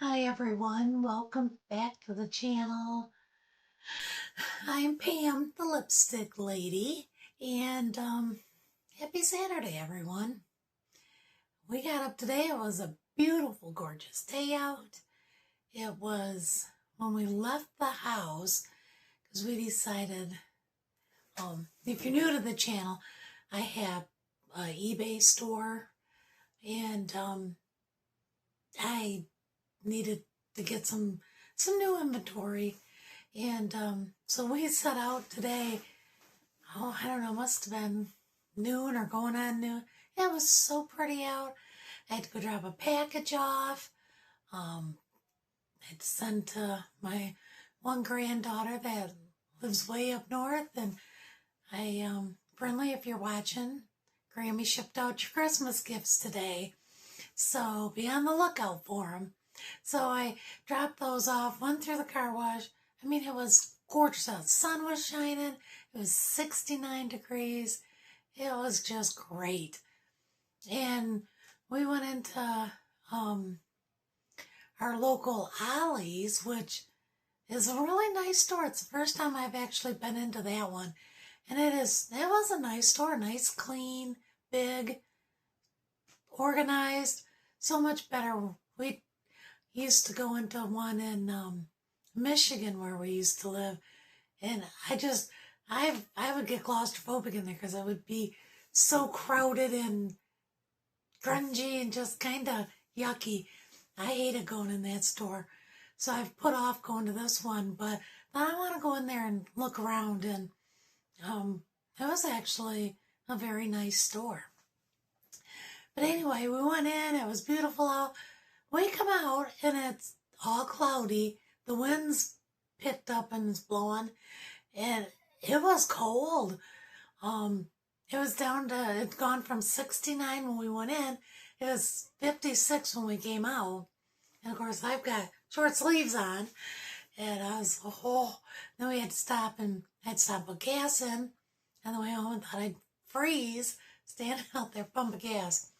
Hi everyone, welcome back to the channel. I'm Pam, the lipstick lady, and happy Saturday everyone. We got up today, it was a beautiful, gorgeous day out. It was when we left the house, because we decided, if you're new to the channel, I have an eBay store, and I needed to get some new inventory. And so we set out today. Oh, I don't know, must have been noon or going on noon. It was so pretty out. I had to go drop a package off. I'd sent to my one granddaughter that lives way up north. And Brinley, if you're watching, Grammy shipped out your Christmas gifts today. So be on the lookout for them. So I dropped those off, went through the car wash. I mean, it was gorgeous out. The sun was shining. It was 69 degrees. It was just great. And we went into our local Ollie's, which is a really nice store. It's the first time I've actually been into that one. And it was a nice store, nice, clean, big, organized, so much better. We used to go into one in Michigan where we used to live, and I would get claustrophobic in there because I would be so crowded and grungy and just kind of yucky. I hated going in that store, so I've put off going to this one, but I want to go in there and look around, and it was actually a very nice store. But anyway, we went in, it was beautiful out. We come out and it's all cloudy. The wind's picked up and it's blowing, and it was cold. It was it'd gone from 69 when we went in. It was 56 when we came out. And of course, I've got short sleeves on, and I was, then we had to stop, and I had to stop put gas in on the way home, and thought I'd freeze standing out there pumping gas.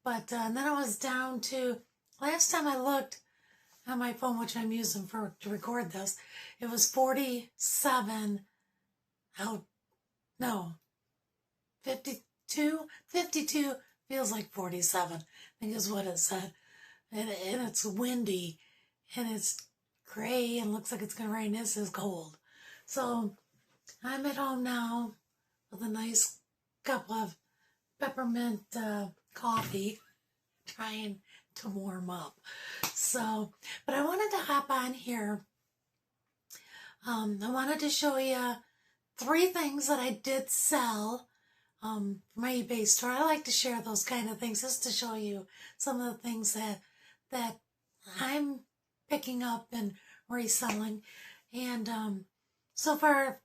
But then I was down to, last time I looked on my phone, which I'm using to record this, it was 47 out, no, 52, 52 feels like 47, I think is what it said. And it's windy, and it's gray, and looks like it's going to rain. This is cold. So I'm at home now with a nice cup of peppermint coffee, trying to warm up. So, but I wanted to hop on here. I wanted to show you 3 things that I did sell for my eBay store. I like to share those kind of things just to show you some of the things that I'm picking up and reselling. And so far,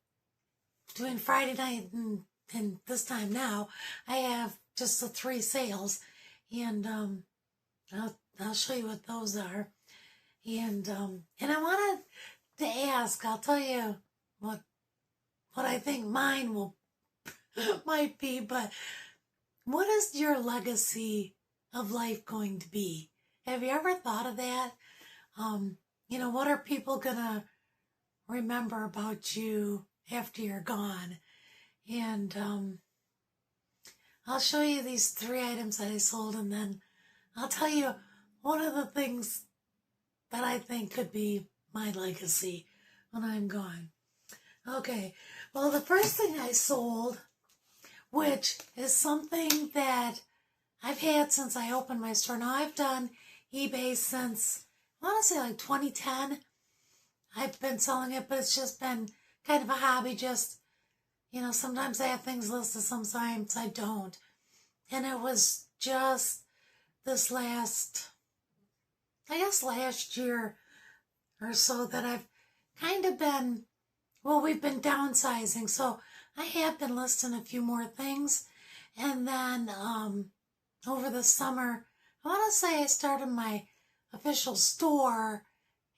between Friday night and this time now, I have just the 3 sales, and I'll show you what those are. And I wanted to ask, I'll tell you what I think mine will might be, but what is your legacy of life going to be? Have you ever thought of that? What are people gonna remember about you after you're gone? And I'll show you these 3 items that I sold, and then I'll tell you one of the things that I think could be my legacy when I'm gone. Okay, well, the first thing I sold, which is something that I've had since I opened my store. Now, I've done eBay since, I want to say like 2010. I've been selling it, but it's just been kind of a hobby. Just, sometimes I have things listed, sometimes I don't. And it was just this last year or so that I've kind of been, we've been downsizing. So I have been listing a few more things. And then over the summer, I want to say I started my official store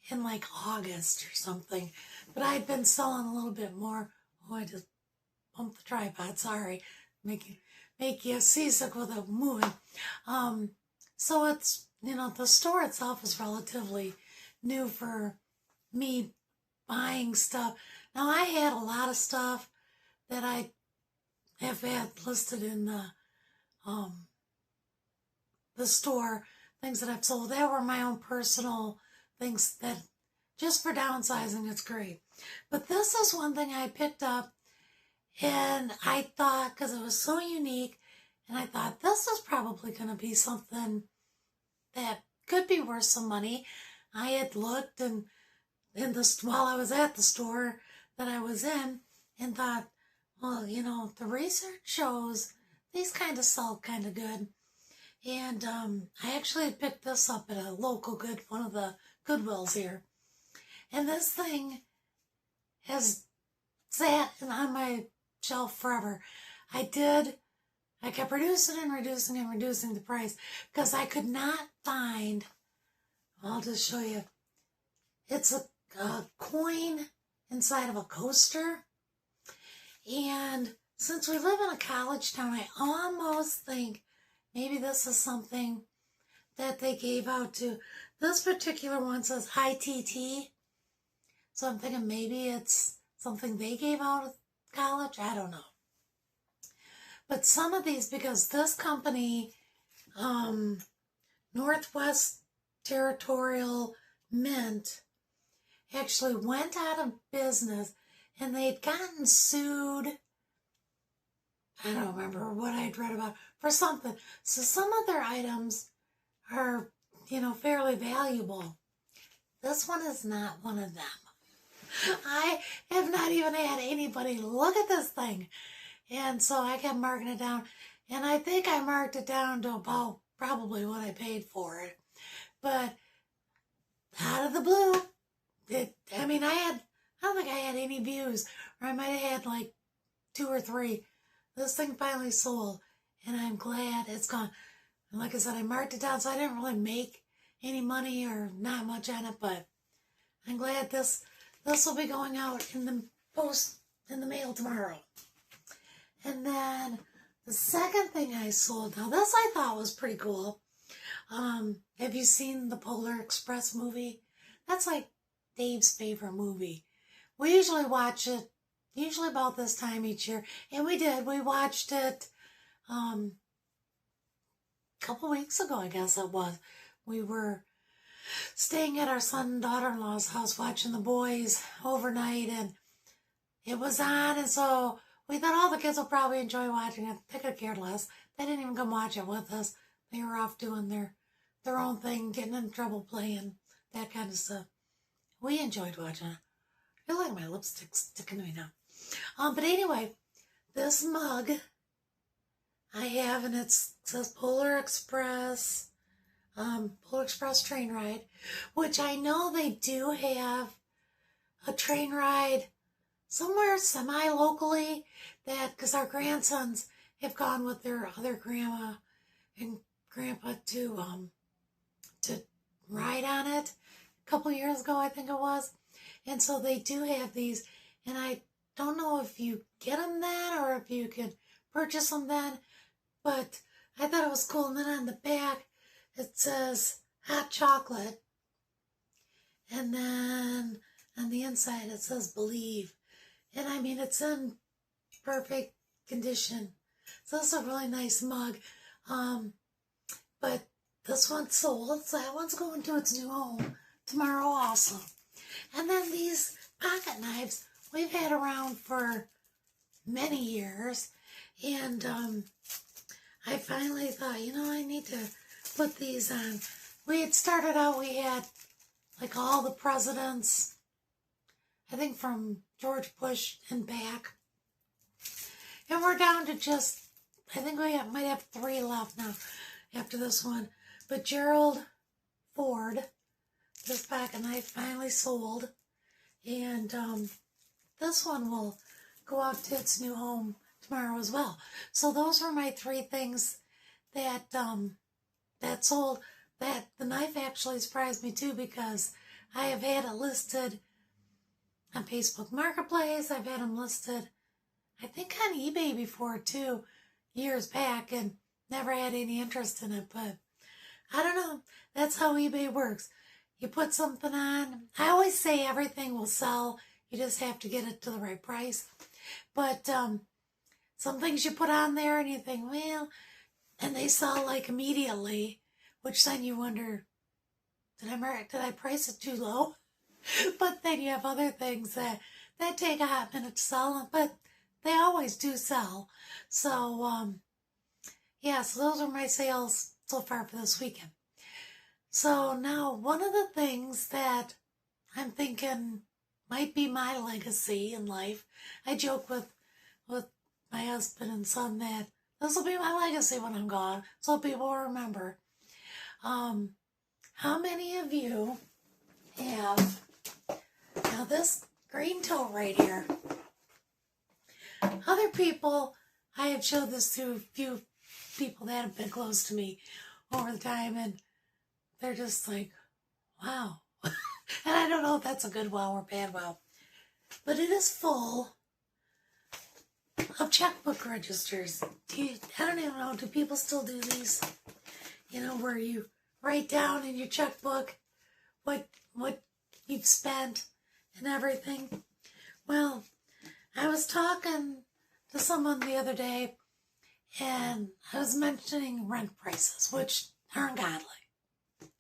in like August or something. But I'd been selling a little bit more. Oh, I just bumped the tripod, sorry. Make you seasick with it moving. So it's the store itself is relatively new for me buying stuff. Now, I had a lot of stuff that I have had listed in the store, things that I've sold. That were my own personal things that just for downsizing, it's great. But this is one thing I picked up, and I thought, because it was so unique, and I thought this is probably going to be something that could be worth some money. I had looked and while I was at the store that I was in, and thought, well, the research shows these kind of sell kind of good. And I actually had picked this up at a local one of the Goodwills here. And this thing has sat on my shelf forever. I kept reducing and reducing and reducing the price because I could not find, I'll just show you. It's a coin inside of a coaster. And since we live in a college town, I almost think maybe this is something that they gave out to. This particular one says ITT. So I'm thinking maybe it's something they gave out at college. I don't know. But some of these, because this company, Northwest Territorial Mint, actually went out of business, and they'd gotten sued. I don't remember what I'd read about for something. So some of their items are, fairly valuable. This one is not one of them. I have not even had anybody look at this thing. And so I kept marking it down. And I think I marked it down to about probably what I paid for it. But out of the blue, I don't think I had any views. Or I might have had like 2 or 3. This thing finally sold. And I'm glad it's gone. And like I said, I marked it down, so I didn't really make any money or not much on it. But I'm glad this will be going out in the mail tomorrow. And then the second thing I sold, now this I thought was pretty cool. Have you seen the Polar Express movie? That's like Dave's favorite movie. We usually watch it, about this time each year. And we did. We watched it a couple weeks ago, I guess it was. We were staying at our son and daughter-in-law's house watching The Boys overnight, and it was on, and so we thought all the kids will probably enjoy watching it. They could care less. They didn't even come watch it with us. They were off doing their own thing, getting in trouble playing, that kind of stuff. We enjoyed watching it. I feel like my lipstick's sticking to me now. But anyway, this mug I have, and it says Polar Express train ride, which I know they do have a train ride somewhere semi-locally, because our grandsons have gone with their other grandma and grandpa to ride on it a couple years ago, I think it was. And so they do have these, and I don't know if you get them then or if you can purchase them then, but I thought it was cool. And then on the back, it says hot chocolate. And then on the inside, it says believe. And it's in perfect condition. So this is a really nice mug. But this one's sold, so that one's going to its new home tomorrow also. And then these pocket knives we've had around for many years. And I finally thought, I need to put these on. We had started out, we had like all the presidents, I think from George Bush and back. And we're down to just, I think we might have 3 left now after this one. But Gerald Ford, this pocket knife finally sold. And this one will go out to its new home tomorrow as well. So those were my 3 things that that sold. That the knife actually surprised me too, because I have had it listed on Facebook Marketplace. I've had them listed, I think, on eBay before too, years back, and never had any interest in it. But I don't know. That's how eBay works. You put something on. I always say everything will sell. You just have to get it to the right price. But some things you put on there and you think, well, and they sell like immediately, which then you wonder, did I price it too low? But then you have other things that take a hot minute to sell, but they always do sell. So yeah, so those are my sales so far for this weekend. So now one of the things that I'm thinking might be my legacy in life, I joke with my husband and son that this will be my legacy when I'm gone, so people will remember. How many of you have, now this green tote right here, other people, I have showed this to a few people that have been close to me over the time, and they're just like, wow. And I don't know if that's a good wow or bad wow, but it is full of checkbook registers. I don't even know, do people still do these? You know, where you write down in your checkbook what you've spent and everything. Well, I was talking to someone the other day, and I was mentioning rent prices, which are ungodly.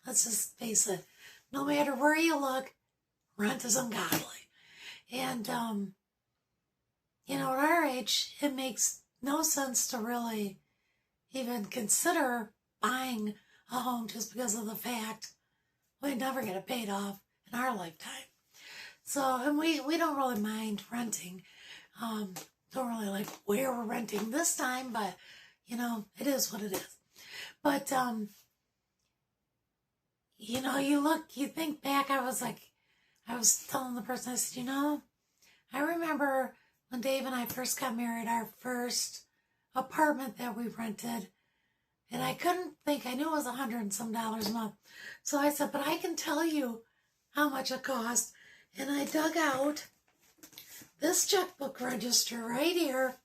Let's just face it. No matter where you look, rent is ungodly. And, you know, at our age, it makes no sense to really even consider buying a home just because of the fact we never get it paid off in our lifetime. So, and we don't really mind renting. Don't really like where we're renting this time, but, you know, it is what it is. But, you know, you think back, I was telling the person, I said, you know, I remember when Dave and I first got married, our first apartment that we rented, and I couldn't think, I knew it was $100 and some a month. So I said, but I can tell you how much it cost. And I dug out this checkbook register right here.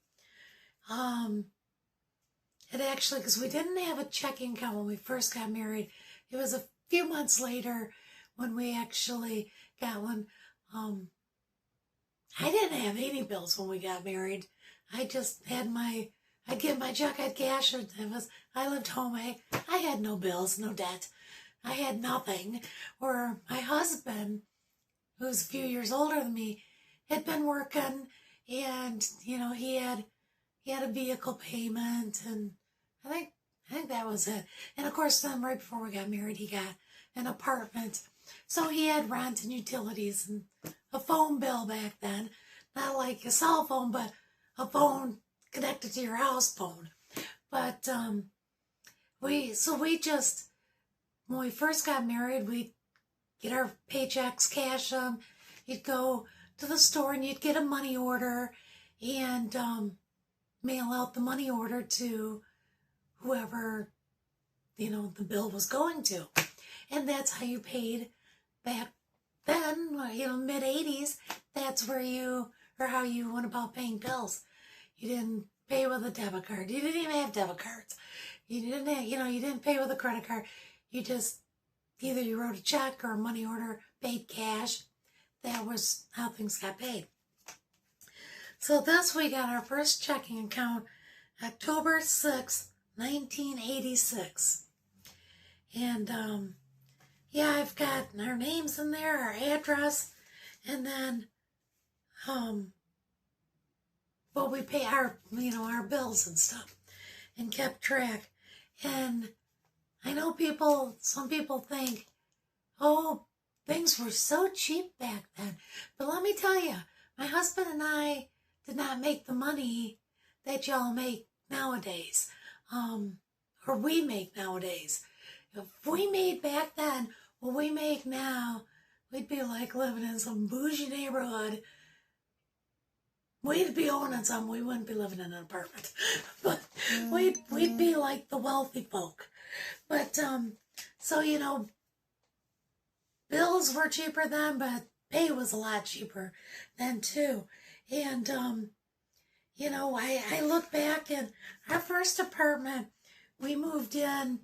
It actually, because we didn't have a checking account when we first got married. It was a few months later when we actually got one. I didn't have any bills when we got married. I just had I'd get my check, I'd cash it. I lived home. I had no bills, no debt. I had nothing. Or my husband, who's a few years older than me, had been working, and you know, he had a vehicle payment, and I think that was it. And of course, then right before we got married, he got an apartment, so he had rent and utilities and a phone bill back then, not like a cell phone, but a phone connected to your house phone. But we just, when we first got married, we'd get our paychecks, cash them. You'd go to the store and you'd get a money order and mail out the money order to whoever, you know, the bill was going to. And that's how you paid back then, you know, mid-'80s. That's how you went about paying bills. You didn't pay with a debit card. You didn't even have debit cards. You didn't pay with a credit card. You just, either you wrote a check or a money order, paid cash. That was how things got paid. So thus we got our first checking account October 6th, 1986. And yeah, I've got our names in there, our address, and then what we pay, our bills and stuff, and kept track. And I know some people think, oh, things were so cheap back then. But let me tell you, my husband and I did not make the money that y'all make nowadays, or we make nowadays. If we made back then what we make now, we'd be like living in some bougie neighborhood. We'd be owning some. We wouldn't be living in an apartment, but we'd be like the wealthy folk. But so you know, bills were cheaper then, but pay was a lot cheaper then too. And you know, I look back, and our first apartment, we moved in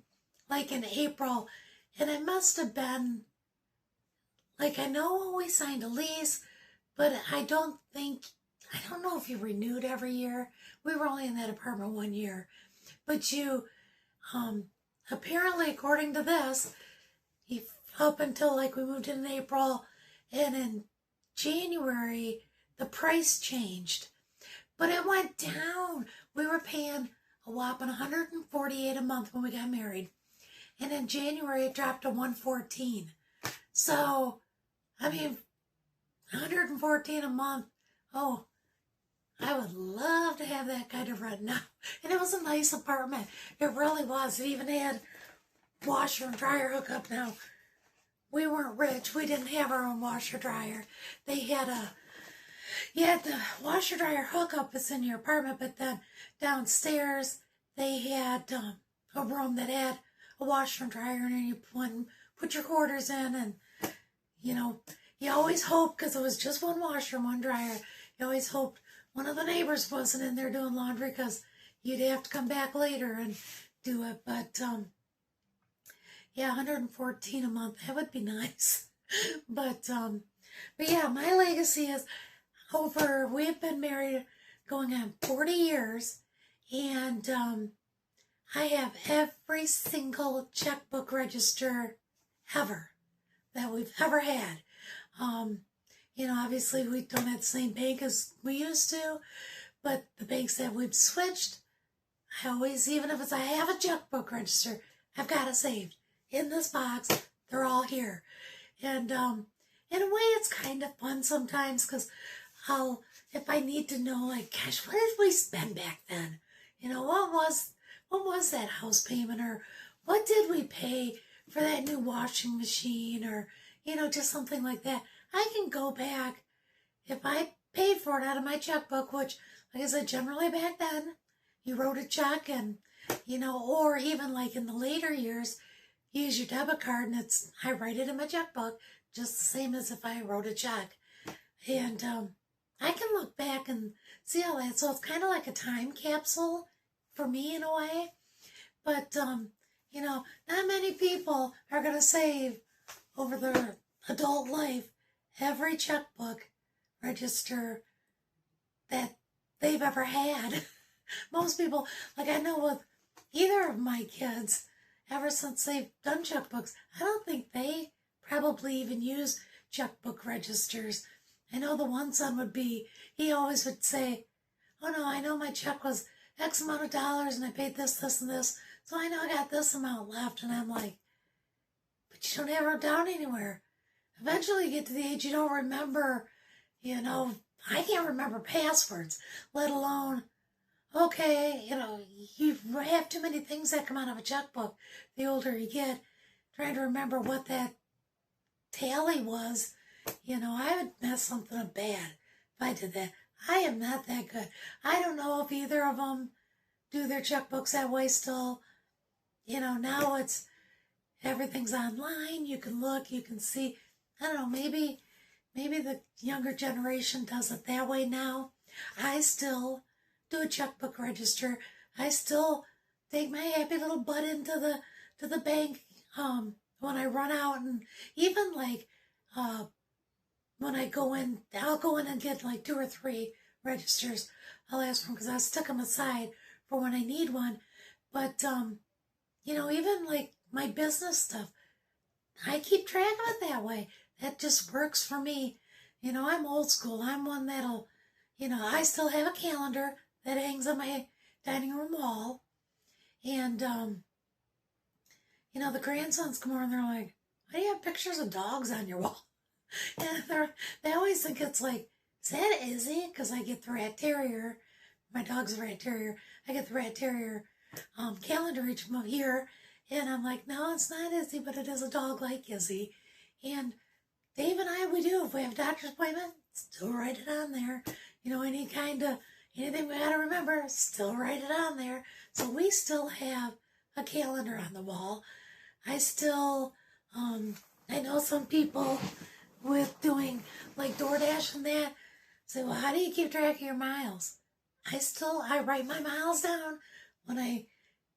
like in April, and it must have been, like, I know we signed a lease, but I don't know if you renewed every year. We were only in that apartment 1 year. But you, apparently, according to this, up until like we moved in April, and in January, the price changed. But it went down. We were paying a whopping $148 a month when we got married. And in January, it dropped to $114. So, I mean, $114 a month. Oh, I would love to have that kind of rent now. And it was a nice apartment. It really was. It even had washer and dryer hookup. Now, we weren't rich. We didn't have our own washer dryer. They had the washer dryer hookup is in your apartment, but then downstairs they had a room that had a washer and dryer, and you put your quarters in, and you always hope, because it was just one washer and one dryer, you always hoped one of the neighbors wasn't in there doing laundry, because you'd have to come back later and do it. But yeah, $114 a month, that would be nice. But yeah, my legacy is we've been married going on 40 years, and I have every single checkbook register ever that we've ever had. Obviously we don't have the same bank as we used to, but the banks that we've switched, I always, even if I have a checkbook register, I've got it saved in this box. They're all here. And in a way, it's kind of fun sometimes, because if I need to know, like, gosh, what did we spend back then? What was that house payment, or what did we pay for that new washing machine, or, just something like that. I can go back, if I paid for it out of my checkbook, which, like I said, generally back then, you wrote a check, and, or even like in the later years, you use your debit card, and I write it in my checkbook, just the same as if I wrote a check. And I can look back and see all that. So it's kind of like a time capsule for me in a way. But, not many people are going to save over their adult life every checkbook register that they've ever had. Most people, like I know with either of my kids, ever since they've done checkbooks, I don't think they probably even use checkbook registers. I know the one son he always would say, oh no, I know my check was X amount of dollars and I paid this, this, and this, so I know I got this amount left. And I'm like, but you don't have it down anywhere. Eventually you get to the age you don't remember, I can't remember passwords, let alone, okay, you have too many things that come out of a checkbook the older you get, trying to remember what that tally was. I would mess something up bad if I did that. I am not that good. I don't know if either of them do their checkbooks that way still. Now everything's online. You can look, you can see. I don't know, maybe the younger generation does it that way now. I still do a checkbook register. I still take my happy little butt into the bank when I run out, and even like when I go in, I'll go in and get like 2 or 3 registers. I'll ask for them because I stick them aside for when I need one. But even like my business stuff, I keep track of it that way. That just works for me. I'm old school. I'm one that'll, I still have a calendar that hangs on my dining room wall. And, the grandsons come over and they're like, why do you have pictures of dogs on your wall? And they always think it's like, is that Izzy? Because I get the rat terrier. My dog's a rat terrier. I get the rat terrier calendar each year. And I'm like, no, it's not Izzy, but it is a dog like Izzy. And Dave and I, we do. If we have a doctor's appointment, still write it on there. Anything we got to remember, still write it on there. So we still have a calendar on the wall. I still, I know some people with doing like DoorDash and that say, well, how do you keep track of your miles? I write my miles down when I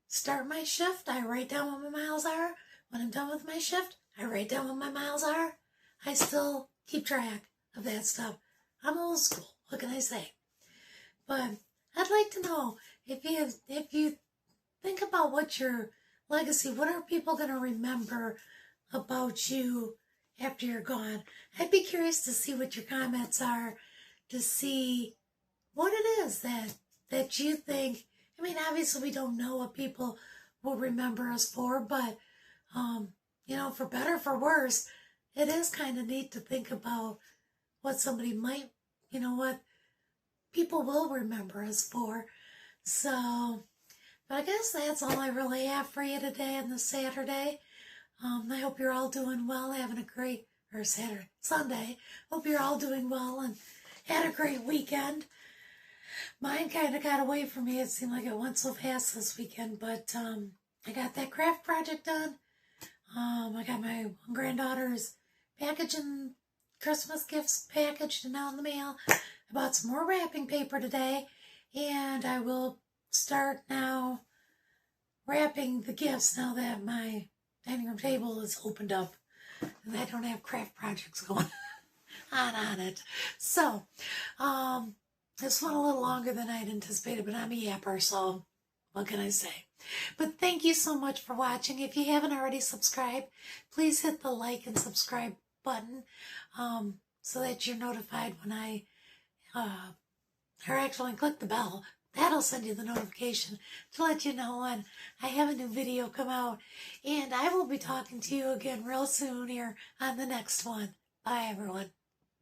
start my shift, I write down what my miles are. When I'm done with my shift, I write down what my miles are. I still keep track of that stuff. I'm old school. What can I say? But I'd like to know if you think about what your legacy, what are people going to remember about you after you're gone? I'd be curious to see what your comments are, to see what it is that you think. I mean, obviously we don't know what people will remember us for, but for better or for worse, it is kind of neat to think about what somebody might, what people will remember us for. So, but I guess that's all I really have for you today on this Saturday. I hope you're all doing well, having a great, or Sunday. Hope you're all doing well and had a great weekend. Mine kind of got away from me. It seemed like it went so fast this weekend, but I got that craft project done. I got my granddaughter's packaging, Christmas gifts packaged and out in the mail. I bought some more wrapping paper today, and I will start now wrapping the gifts now that my dining room table is opened up and I don't have craft projects going on it. So, this went a little longer than I'd anticipated, but I'm a yapper, so what can I say? But thank you so much for watching. If you haven't already subscribed, please hit the like and subscribe button so that you're notified when I, or actually click the bell. That'll send you the notification to let you know when I have a new video come out. And I will be talking to you again real soon here on the next one. Bye, everyone.